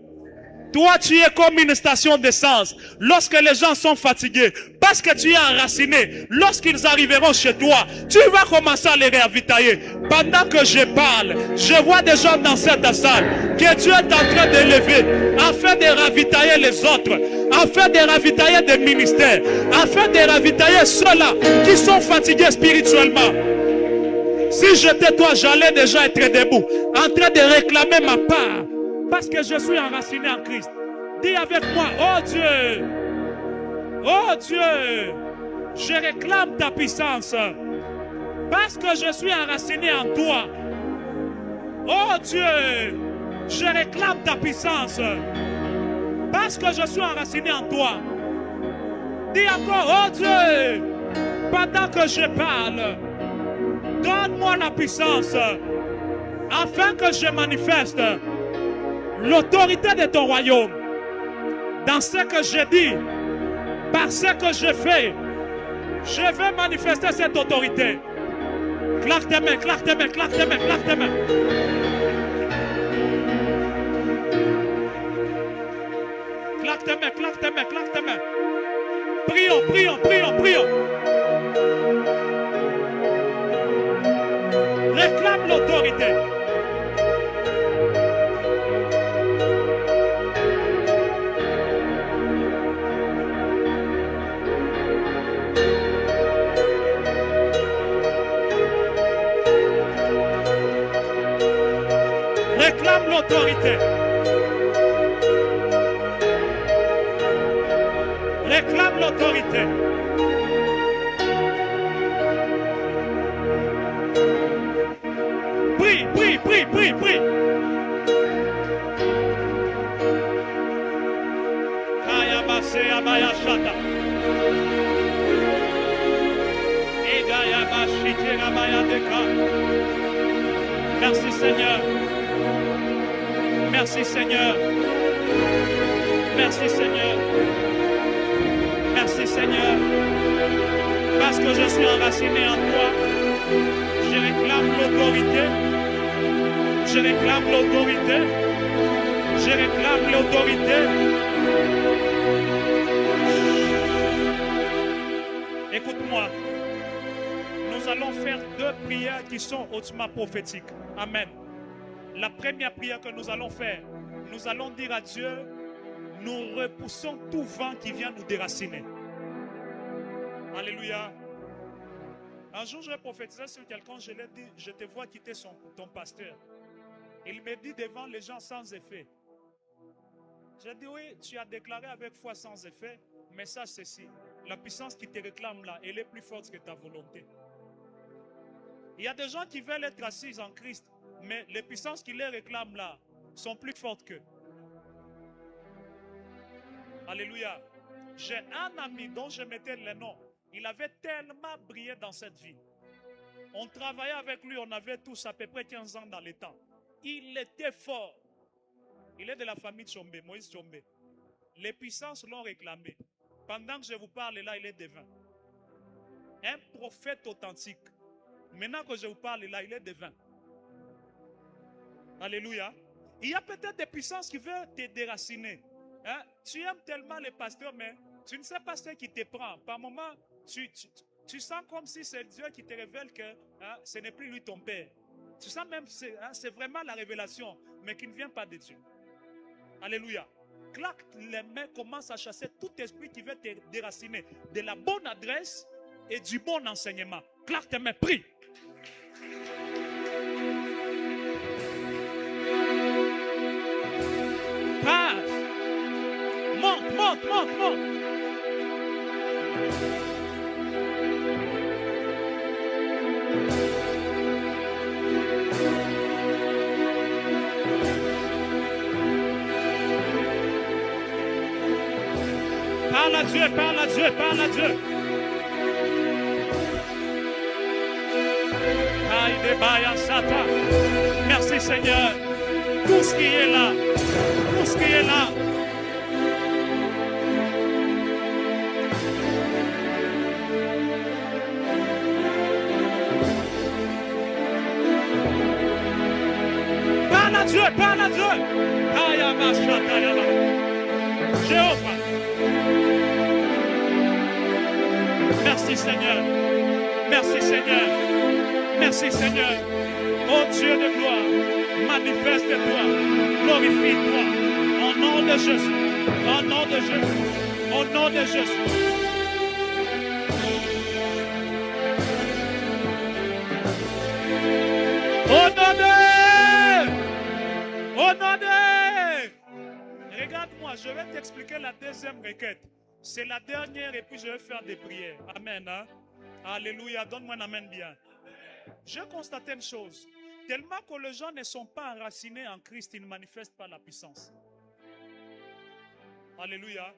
Toi, tu es comme une station d'essence. Lorsque les gens sont fatigués, parce que tu es enraciné, lorsqu'ils arriveront chez toi, tu vas commencer à les ravitailler. Pendant que je parle, je vois des gens dans cette salle que Dieu est en train d'élever afin de ravitailler les autres, afin de ravitailler des ministères, afin de ravitailler ceux-là qui sont fatigués spirituellement. Si j'étais toi, j'allais déjà être debout, en train de réclamer ma part. Parce que je suis enraciné en Christ. Dis avec moi, oh Dieu, je réclame ta puissance. Parce que je suis enraciné en toi. Oh Dieu, je réclame ta puissance. Parce que je suis enraciné en toi. Dis encore, oh Dieu, pendant que je parle, donne-moi la puissance afin que je manifeste l'autorité de ton royaume. Dans ce que je dis, par ce que je fais, je vais manifester cette autorité. Claque tes mains, claque tes mains, claque tes mains, claque tes mains. Claque tes mains, claque tes mains, claque tes mains. Prions, prions, prions, prions. Réclame l'autorité. Réclame l'autorité. Réclame l'autorité. Prie, prie, prie, prie, prie. Kayabase abaya shata. Egayabashite abaya deka. Merci Seigneur. Merci Seigneur. Merci Seigneur. Merci Seigneur. Parce que je suis enraciné en toi, je réclame l'autorité. Je réclame l'autorité. Je réclame l'autorité. Écoute-moi. Nous allons faire 2 prières qui sont hautement prophétiques. Amen. La première prière que nous allons faire, nous allons dire à Dieu, nous repoussons tout vent qui vient nous déraciner. Alléluia. Un jour, je prophétisais sur quelqu'un, je lui ai dit, je te vois quitter ton pasteur. Il me dit devant les gens sans effet. J'ai dit, oui, tu as déclaré avec foi sans effet, mais ça, ceci. La puissance qui te réclame là, elle est plus forte que ta volonté. Il y a des gens qui veulent être assis en Christ, mais les puissances qui les réclament là sont plus fortes qu'eux. Alléluia. J'ai un ami dont je mettais le nom. Il avait tellement brillé dans cette vie. On travaillait avec lui, on avait tous à peu près 15 ans dans les temps. Il était fort. Il est de la famille Tchombe, Moïse Tchombe. Les puissances l'ont réclamé. Pendant que je vous parle là, il est devin. Un prophète authentique. Maintenant que je vous parle là, il est devin. Alléluia. Il y a peut-être des puissances qui veulent te déraciner. Hein? Tu aimes tellement les pasteurs, mais tu ne sais pas ce qui te prend. Par moments, tu sens comme si c'est Dieu qui te révèle que ce n'est plus lui ton père. Tu sens même que c'est vraiment la révélation, mais qui ne vient pas de Dieu. Alléluia. Claque les mains, commence à chasser tout esprit qui veut te déraciner de la bonne adresse et du bon enseignement. Claque tes mains, prie. Passe. Monte, monte, monte, monte. Parle à Dieu, parle à Dieu, parle à Dieu. Merci Seigneur. Tout ce qui est là, tout ce qui est là. Parle à Dieu, parle à Dieu. Jéhovah. Merci Seigneur. Merci Seigneur. Merci Seigneur. Oh Dieu de gloire, manifeste-toi, glorifie-toi. Au nom de Jésus. Au nom de Jésus. Au nom de Jésus. Honoré! Regarde-moi, je vais t'expliquer la deuxième requête. C'est la dernière et puis je vais faire des prières. Amen. Hein? Alléluia. Donne-moi un amen bien. J'ai constaté une chose. Tellement que les gens ne sont pas enracinés en Christ, ils ne manifestent pas la puissance. Alléluia.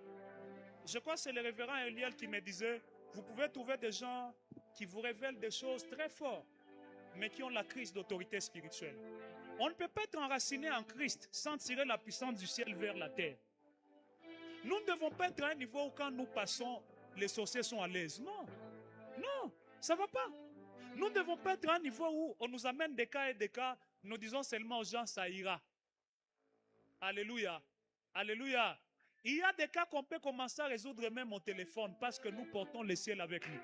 Je crois que c'est le révérend Eliel qui me disait, vous pouvez trouver des gens qui vous révèlent des choses très fortes, mais qui ont la crise d'autorité spirituelle. On ne peut pas être enraciné en Christ sans tirer la puissance du ciel vers la terre. Nous ne devons pas être à un niveau où quand nous passons, les sorciers sont à l'aise. Non, non, ça ne va pas. Nous ne devons pas être à un niveau où on nous amène des cas et des cas, nous disons seulement aux gens, ça ira. Alléluia, alléluia. Il y a des cas qu'on peut commencer à résoudre même au téléphone parce que nous portons le ciel avec nous.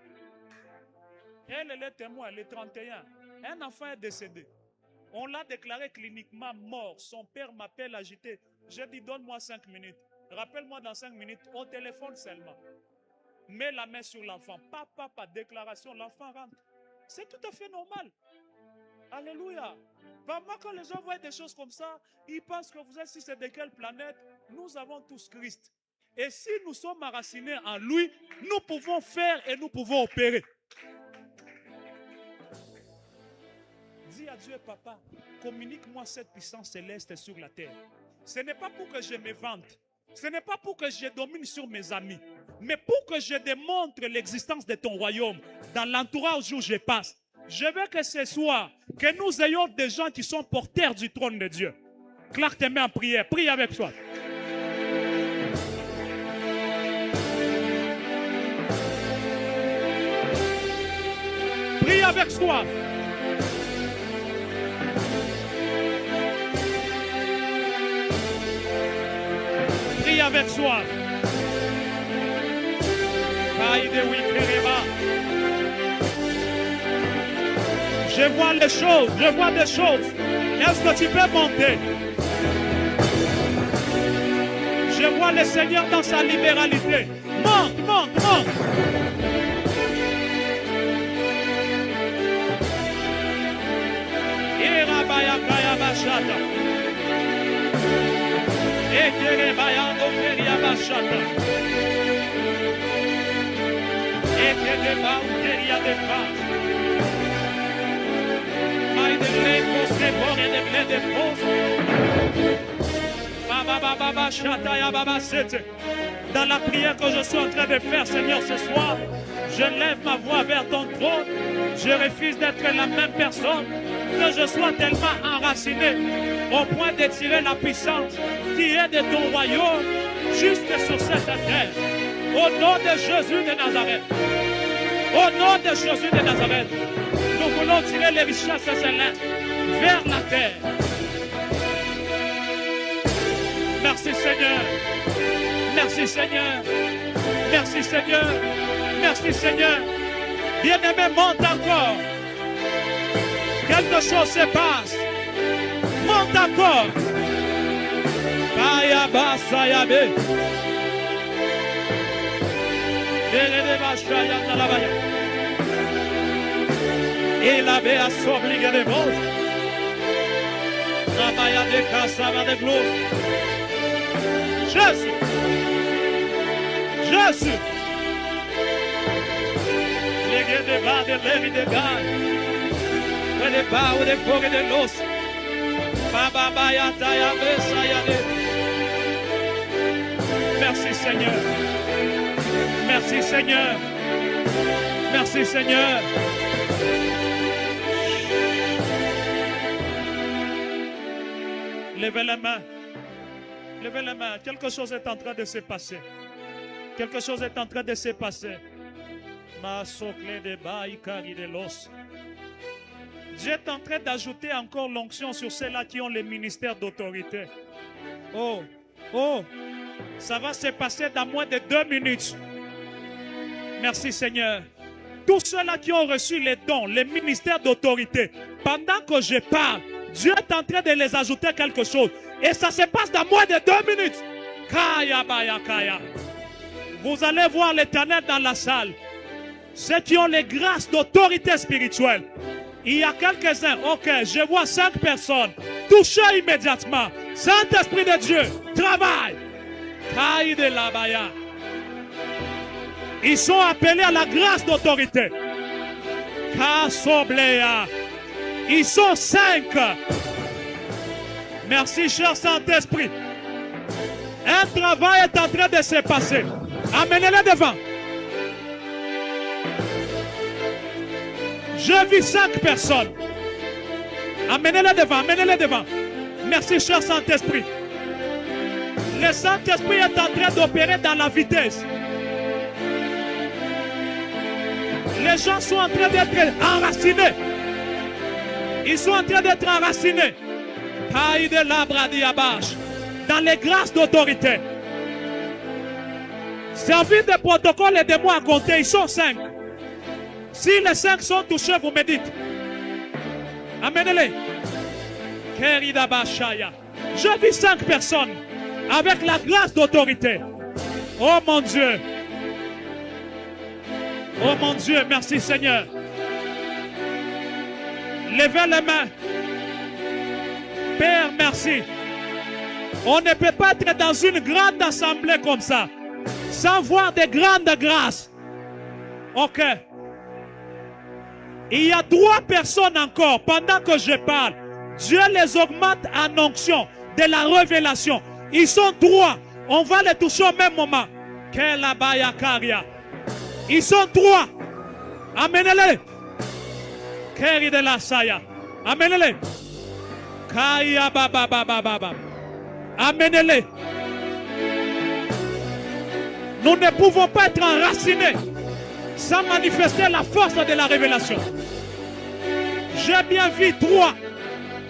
Elle est témoin, le 31. Un enfant est décédé. On l'a déclaré cliniquement mort. Son père m'appelle agité. J'ai dit, donne-moi 5 minutes. Rappelle-moi dans 5 minutes, au téléphone seulement. Mets la main sur l'enfant. Papa, déclaration, l'enfant rentre. C'est tout à fait normal. Alléluia. Parfois, quand les gens voient des choses comme ça, ils pensent que vous êtes si c'est de quelle planète. Nous avons tous Christ. Et si nous sommes enracinés en lui, nous pouvons faire et nous pouvons opérer. Dis à Dieu, papa, communique-moi cette puissance céleste sur la terre. Ce n'est pas pour que je me vante. Ce n'est pas pour que je domine sur mes amis. Mais pour que je démontre l'existence de ton royaume dans l'entourage où je passe. Je veux que ce soit que nous ayons des gens qui sont porteurs du trône de Dieu. Claque tes mains en prière. Prie avec toi. Prie avec toi. Prie avec soi. Je vois les choses, je vois des choses. Est-ce que tu peux monter? Je vois le Seigneur dans sa libéralité. Monte, monte, monte. Dans la prière que je suis en train de faire, Seigneur, ce soir, je lève ma voix vers ton trône. Je refuse d'être la même personne, que je sois tellement enraciné au point de tirer la puissance qui est de ton royaume jusque sur cette terre. Au nom de Jésus de Nazareth. Au nom de Jésus de Nazareth. Nous voulons tirer les richesses célestes vers la terre. Merci Seigneur. Merci Seigneur. Merci Seigneur. Merci Seigneur. Bien-aimé, monte encore. Quelque chose se passe. Monte encore. Ayaba Sayabe. Et la béa s'oblige de vos. Rabaya de Kassava de Glose. Jésus. Jésus. Les guets de bas, de l'air et de gars. Et de bas ou de corps et de l'os. Baba Bayata Yabe Sayade. Merci Seigneur. Merci Seigneur. Merci Seigneur. Levez la main. Levez la main. Quelque chose est en train de se passer. Quelque chose est en train de se passer. Ma socle de baïkari de l'os. Dieu est en train d'ajouter encore l'onction sur ceux-là qui ont le ministère d'autorité. Oh, oh, ça va se passer dans moins de 2 minutes. Merci Seigneur. Tous ceux-là qui ont reçu les dons, les ministères d'autorité, pendant que je parle, Dieu est en train de les ajouter quelque chose. Et ça se passe dans moins de 2 minutes. Kaya baya kaya. Vous allez voir l'Éternel dans la salle. Ceux qui ont les grâces d'autorité spirituelle. Il y a quelques-uns, ok, je vois 5 personnes touchées immédiatement. Saint-Esprit de Dieu, travaille. Kaya de la baya. Ils sont appelés à la grâce d'autorité. Kasoblea. Ils sont 5. Merci, cher Saint-Esprit. Un travail est en train de se passer. Amenez-les devant. Je vis 5 personnes. Amenez-les devant, amenez-les devant. Merci, cher Saint-Esprit. Le Saint-Esprit est en train d'opérer dans la vitesse. Les gens sont en train d'être enracinés. Ils sont en train d'être enracinés. Dans les grâces d'autorité. Service de protocole, aidez-moi à compter. Ils sont 5. Si les 5 sont touchés, vous me dites. Amenez-les. Je vis 5 personnes avec la grâce d'autorité. Oh mon Dieu. Oh mon Dieu, merci Seigneur. Levez les mains. Père, merci. On ne peut pas être dans une grande assemblée comme ça sans voir de grandes grâces. Ok. Il y a 3 personnes encore pendant que je parle. Dieu les augmente en onction de la révélation. Ils sont 3. On va les toucher au même moment. Ils sont 3. Amenez-les. Keri de la Saya. Amenez-les. Kaya baba baba baba. Amenez-les. Nous ne pouvons pas être enracinés sans manifester la force de la révélation. J'ai bien vu 3.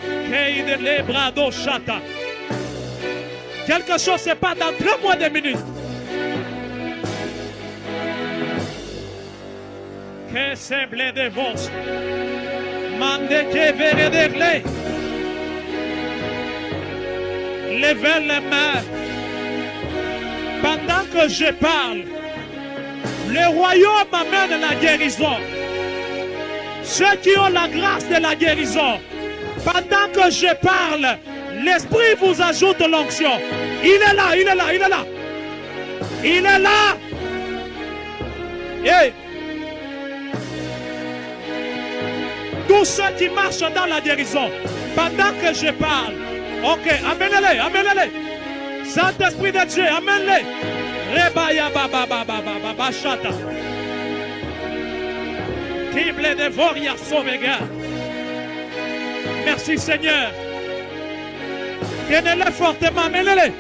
Kei de lebrado chata. Quelque chose se passe dans 3 mois de minutes. Que semble de vos. Mande que verre de clé. Levez les mains. Pendant que je parle, le royaume amène la guérison. Ceux qui ont la grâce de la guérison, pendant que je parle, l'Esprit vous ajoute l'onction. Il est là, il est là, il est là. Il est là. Et tous ceux qui marchent dans la guérison, pendant que je parle, ok, amenez-les, amenez-les. Saint-Esprit de Dieu, amène-les. Rebaya baba baba baba chata. Kible de voria sauvega. Merci Seigneur. Tenez-les fortement, amenez-les.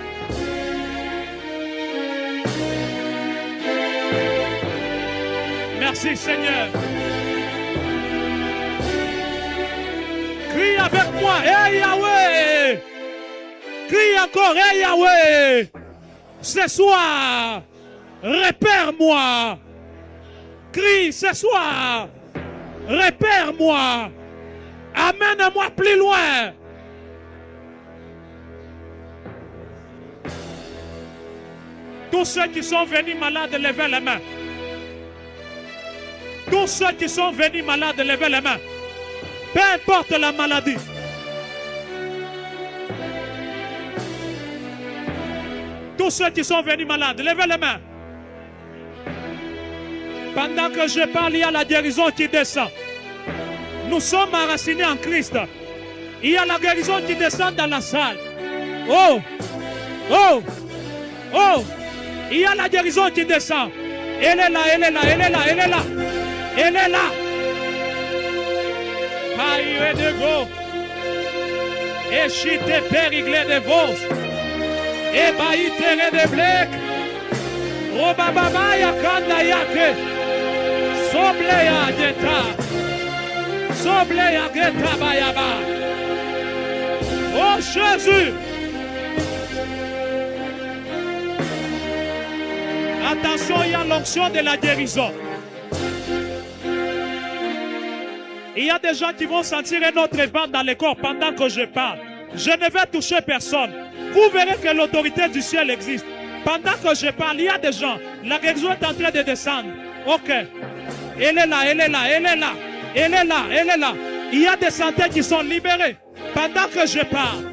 Merci Seigneur. Crie avec moi, hey Yahweh. Crie encore, hey Yahweh. Ce soir, repère-moi. Crie ce soir, repère-moi. Amène-moi plus loin. Tous ceux qui sont venus malades, levez les mains. Tous ceux qui sont venus malades, levez les mains. Peu importe la maladie. Tous ceux qui sont venus malades, levez les mains. Pendant que je parle, il y a la guérison qui descend. Nous sommes enracinés en Christ. Il y a la guérison qui descend dans la salle. Oh, oh, oh. Il y a la guérison qui descend. Elle est là, elle est là, elle est là, elle est là. Elle est là. Paille de go. Et chite périglé de vos. Et baï terre de blek. Robababa ya kanda yake. Soble ya geta. Soble ya geta bayaba. Oh Jésus. Attention, il y a l'onction de la guérison. Il y a des gens qui vont sentir un autre vent dans le corps pendant que je parle. Je ne vais toucher personne. Vous verrez que l'autorité du ciel existe. Pendant que je parle, il y a des gens. La guérison est en train de descendre. Ok. Elle est là, elle est là, elle est là. Elle est là, elle est là. Il y a des santé qui sont libérées. Pendant que je parle.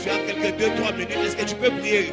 Tu as quelques 2-3 minutes. Est-ce que tu peux prier?